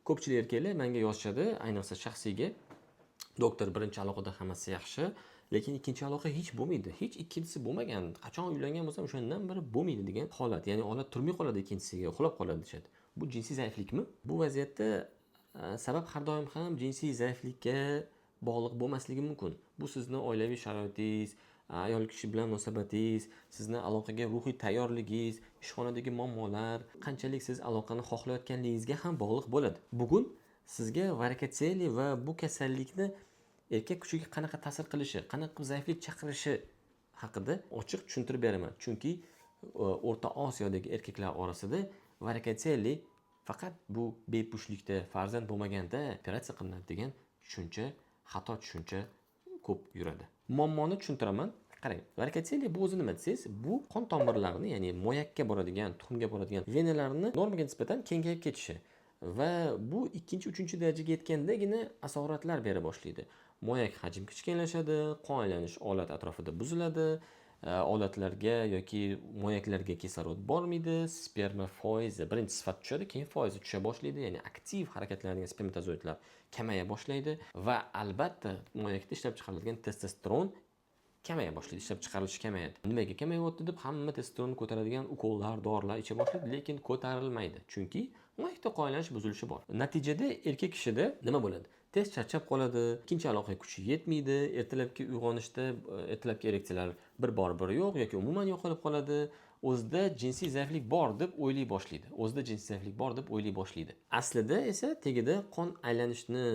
Ko'pchilik erkaklar menga yozishadi, ayniqsa shaxsiyga. Doktor, birinchi aloqada hammasi yaxshi, lekin ikkinchi aloqa hech bo'lmaydi. Hech ikkinchisi bo'lmagan. Qachon uylangan bo'lsam, o'shandan beri bo'lmaydi degan holat. Ya'ni olat turmay qoladi ikkinchisiga, uxlab qoladi deyishadi. Bu jinsiy zaiflikmi? Bu vaziyatda sabab har doim ham jinsiy zaiflikka bog'liq bo'lmasligi mumkin. Bu sizni oilaviy sharoitingiz, ayol kishi bilan munosabatingiz, sizni aloqaga ruhiy tayyorligingiz, ishxonadagi muammolar, qanchalik siz aloqani xohlayotganligingizga ham bog'liq bo'ladi. Bugun sizga varikotseli va bu kasallikni erkak kuchiga qanaqa ta'sir qilishi, qanaqa zaiflik chaqirishi haqida ochiq tushuntirib beraman. Chunki O'rta Osiyodagi erkaklar orasida varikotseli faqat bu bepushtlikda, farzand bo'lmaganda operatsiya qilinadi degan tushuncha, xato tushuncha ko'p yuradi. Muammoni tushuntiraman. Qarang, varikotseli bu o'zi nima desangiz, bu qon tomirlarini, ya'ni moyakka boradigan, tuxumga boradigan venalarni normaga nisbatan kengayib ketishi va bu 2-3 darajaga yetgandagina asoratlar bera boshlaydi. Moyak hajmi kichkinlashadi, qon aylanish olat atrofida buziladi, olatlarga yoki moyaklarga kislorod bormaydi, sperma foizi birinchi sifat tushadi, keyin foizi tusha boshlaydi, ya'ni aktiv harakatlanadigan spermatozoidlar kamaya boshlaydi va albatta moyakda ishlab chiqariladigan testosteron kamaya boshlaydi, ishlab chiqarilishi kamayadi. Nimaga kamayyapti deb hamma testosteronni ko'taradigan ukollar, dorilar icha boshlaydi, lekin ko'tarilmaydi. Chunki moyakda qon aylanish buzilishi bor. Natijada erkak kishida nima bo'ladi? Tez charchab qoladi, ikkinchi aloqa kuchi yetmaydi, ertalabki uyg'onishda ertalabki ereksiyalar bir bor biri yo'q yoki umuman yo'qolib qoladi. O'zida jinsiy zaiflik bor deb o'ylay boshlaydi. Aslida esa tegida qon aylanishni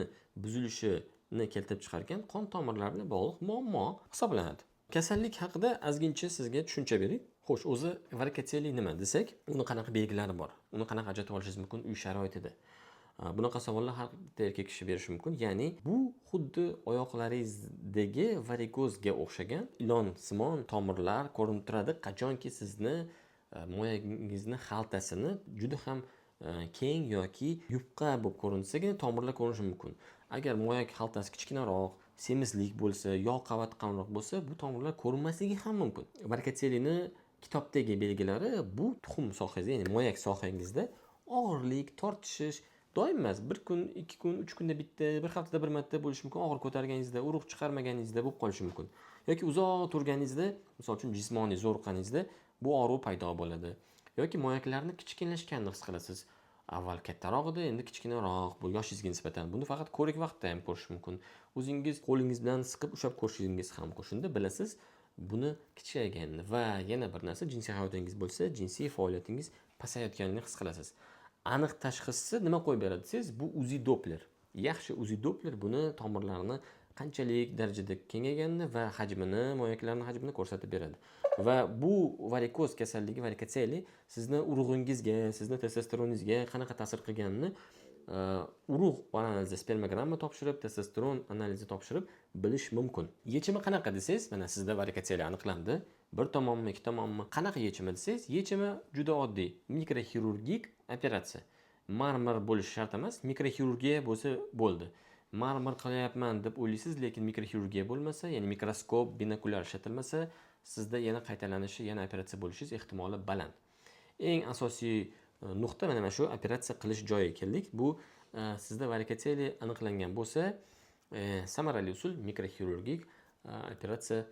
buzilishini keltirib chiqargan qon tomirlarini bog'liq muammo hisoblanadi. Kasallik haqida ozgincha sizga tushuncha beray. Xo'sh, o'zi varikotseli nima desak, uni qanaqa belgilari bor? Uni qanaqa ajratib olishingiz mumkin uy sharoitida? Bunaqa savollar har bitta erkak kishi berishi mumkin. Ya'ni bu xuddi oyoqlaringizdagi varikozga o'xshagan ilonsimon tomirlar ko'rinib turadi, qachonki sizni moyagingizni xaltasini juda ham keng yoki yupqa bo'lib ko'rinsagina tomirlar ko'rinishi mumkin. Agar moyak xaltasi kichkinaroq, semizlik bo'lsa, yog' qavati qamroq bo'lsa, bu tomirlar ko'rinmasligi ham mumkin. Varikotselini kitobdagi belgilari bu tuxum sohangizda, ya'ni moyak sohangizda og'irlik, tortishish doim emas, 1 kun, 2 kun, 3 kunda bitta, bir haftada bir marta bo'lishi mumkin. Og'ir ko'targaningizda, urug' chiqarmaganingizda bo'lib qolishi mumkin. Yoki uzoq turganingizda, misol uchun jismoniy zo'riqqaningizda bu og'riq paydo bo'ladi. Yoki moyaklarni kichkinlashganini his qilasiz. Avval kattaroq edi, endi kichkinaroq, bu yoshingizga nisbatan. Buni faqat ko'rik vaqtda ham ko'rish mumkin. O'zingiz qo'lingiz bilan siqib ushlab ko'rishingiz ham mumkin. Shunda bilasiz buni kichayganini va yana bir narsa, jinsiy hayotingiz bo'lsa, jinsiy faoliyatingiz pasayayotganini his qilasiz. Aniq tashxisni nima qo'yib beradi desangiz, bu Uzi Doppler. Yaxshi Uzi Doppler buni tomirlarni qanchalik darajada kengayganini va hajmini, moyaklarning hajmini ko'rsatib beradi. Va bu varikoz kasalligi, varikotseli sizni urug'ingizga, sizni testosteroningizga qanaqa ta'sir qilganini urug' analizi, spermogramma topshirib, testosteron analizi topshirib bilish mumkin. Yechimi qanaqa desangiz, mana sizda varikotseli aniqlandi. Bir tomonmi, ikki tomonmi? Qanaqa yechimi desangiz, yechimi juda oddiy. Mikroxirurgik operatsiya. Marmar bo'lishi shart emas, mikroxirurgiya bo'lsa bo'ldi. Marmar qilyapman deb o'ylaysiz, lekin mikroxirurgiya bo'lmasa, ya'ni mikroskop, binokulyar ishlatilmasa, sizda yana qaytalanishi, yana operatsiya bo'lishingiz ehtimoli baland. Eng asosiy nuqta mana shu operatsiya qilish joyiga keldik. Bu sizda varikotseli aniqlangan bo'lsa, samarali usul mikroxirurgik operatsiya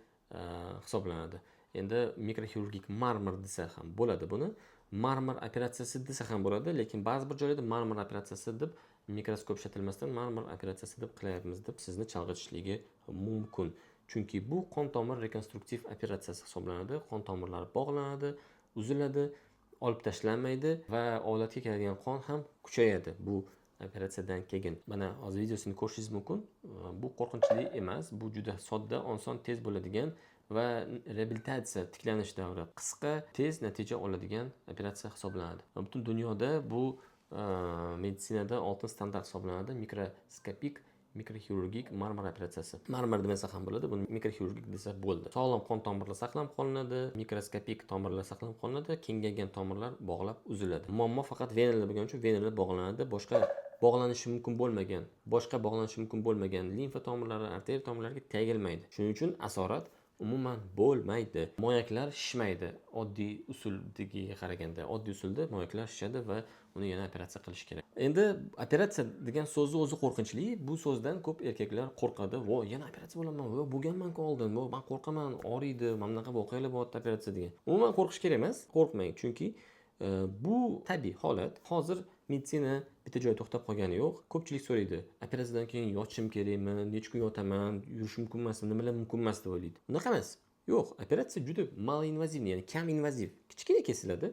hisoblanadi. Endi mikroxirurgik marmar desa ham bo'ladi buni. Marmar operatsiyasi desa ham bo'ladi, lekin ba'zi bir joylarda marmar operatsiyasi deb mikroskop ishlatilmasdan marmar operatsiyasi deb qilyapmiz deb sizni chalg'itishligi mumkin. Chunki bu qon tomir rekonstruktiv operatsiyasi hisoblanadi. Qon tomirlari bog'lanadi, uziladi, olib tashlanmaydi va odatga keladigan qon ham kuchayadi bu operatsiyadan keyin. Mana hozir videosini ko'rishingiz mumkin. Bu qo'rqinchli emas, bu juda sodda, oson, tez bo'ladigan va reabilitatsiya, tiklanish davri qisqa, tez natija oladigan operatsiya hisoblanadi. Butun dunyoda bu meditsinada oltin standart hisoblanadi. Mikroskopik mikroxirurgik marmar operatsiyasi. Marmar demasa ham bo'ladi, buni mikroxirurgik desa bo'ldi. Sog'lom qon tomirlar saqlanib qolinadi, mikroskopik tomirlar saqlanib qolinadi, kengaygan tomirlar bog'lab uziladi. Muammo faqat venalar bo'lgani uchun venalar bog'lanadi, boshqa bog'lanishi mumkin bo'lmagan limfa tomirlari, arteriya tomirlariga tegilmaydi. Shuning uchun asorat umuman bo'lmaydi. Moyaklar shishmaydi. Oddiy usuldagiga qaraganda, oddiy usulda moyaklar shishadi va uni yana operatsiya qilish kerak. Endi operatsiya degan so'zni o'zi qo'rqinchli. Bu so'zdan ko'p erkaklar qo'rqadi. "Vo, yana operatsiya bo'laman, vo, bo'lganman-ku oldin, vo, men qo'rqaman, og'riydi, mana bunaqa voqealar bo'lyapti operatsiya" degan. Umuman qo'rqish kerak emas, qo'rqmang, chunki bu tabiiy holat. Hozir meditsina bitta joyda to'xtab qolgani yo'q. Ko'pchilik so'raydi, operatsiyadan keyin yotishim kerakmi, necha kun yotaman, yurishim mumkin emasmi, nimalar mumkin emas deb o'ylaydi. Unaqa emas. Yo'q, operatsiya juda maloinvazivniy, ya'ni kam invaziv. Kichkina kesiladi.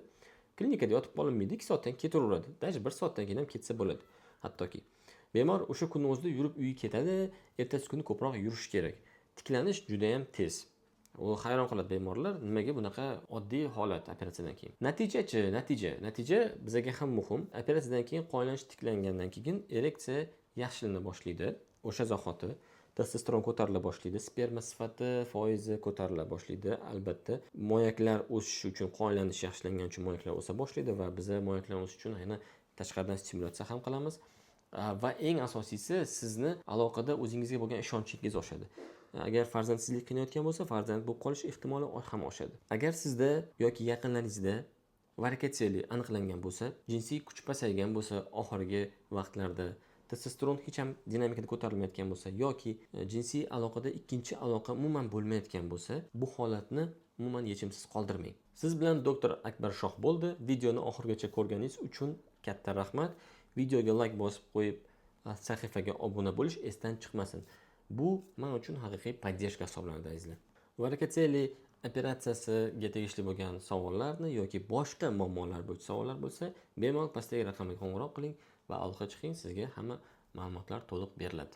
Klinikada yotib qolinmaydi, 2 soatdan ketaveradi. Даже 1 soatdan keyin ham ketsa bo'ladi. Hattoki bemor o'sha kunning o'zida yurib uyiga ketadi, ertasi kuni ko'proq yurish kerak. Tiklanish juda ham tez. U hayron qoladi bemorlar, nimaga bunaqa oddiy holat operatsiyadan keyin. Natija bizga ham muhim. Operatsiyadan keyin qoyilanish tiklangandan keyin ereksiya yaxshilana boshlaydi. O'sha zahoti testosteron ko'tarila boshlaydi, sperma sifati foizi ko'tarila boshlaydi. Albatta, moyaklar o'sishi uchun qoyilanish yaxshilangan uchun moyaklar o'sa boshlaydi va biz moyaklar o'sishi uchun yana tashqaridan stimulyatsiya ham qilamiz. Va eng asosiysi sizni aloqada o'zingizga bo'lgan ishonchingiz oshadi. Agar farzandsizlik qiynayotgan bo'lsa, farzand bo'lib qolish ehtimoli ham oshadi. Agar sizda yoki yaqinlaringizda varikatsiyali aniqlangan bo'lsa, jinsiy kuch pasaygan bo'lsa, oxirgi vaqtlarda testosteron hech ham dinamikada ko'tarilmayotgan bo'lsa yoki jinsiy aloqada ikkinchi aloqa umuman bo'lmayotgan bo'lsa, bu holatni umuman yechimsiz qoldirmang. Siz bilan doktor Akbar Shoh bo'ldi. Videoni oxirigacha ko'rganingiz uchun katta rahmat. Videoga like bosib qo'yib, sahifaga obuna bo'lish esdan chiqmasin. Bu men uchun haqiqiy podдержка hisoblanadi azizlar. Varikatsiyali operatsiyasiga tegishli bo'lgan savollarni yoki boshqa muammolar bo'yicha savollar bo'lsa, bemalol pastdagi raqamga qo'ng'iroq qiling va aloqa chiqing, sizga hamma ma'lumotlar to'liq beriladi.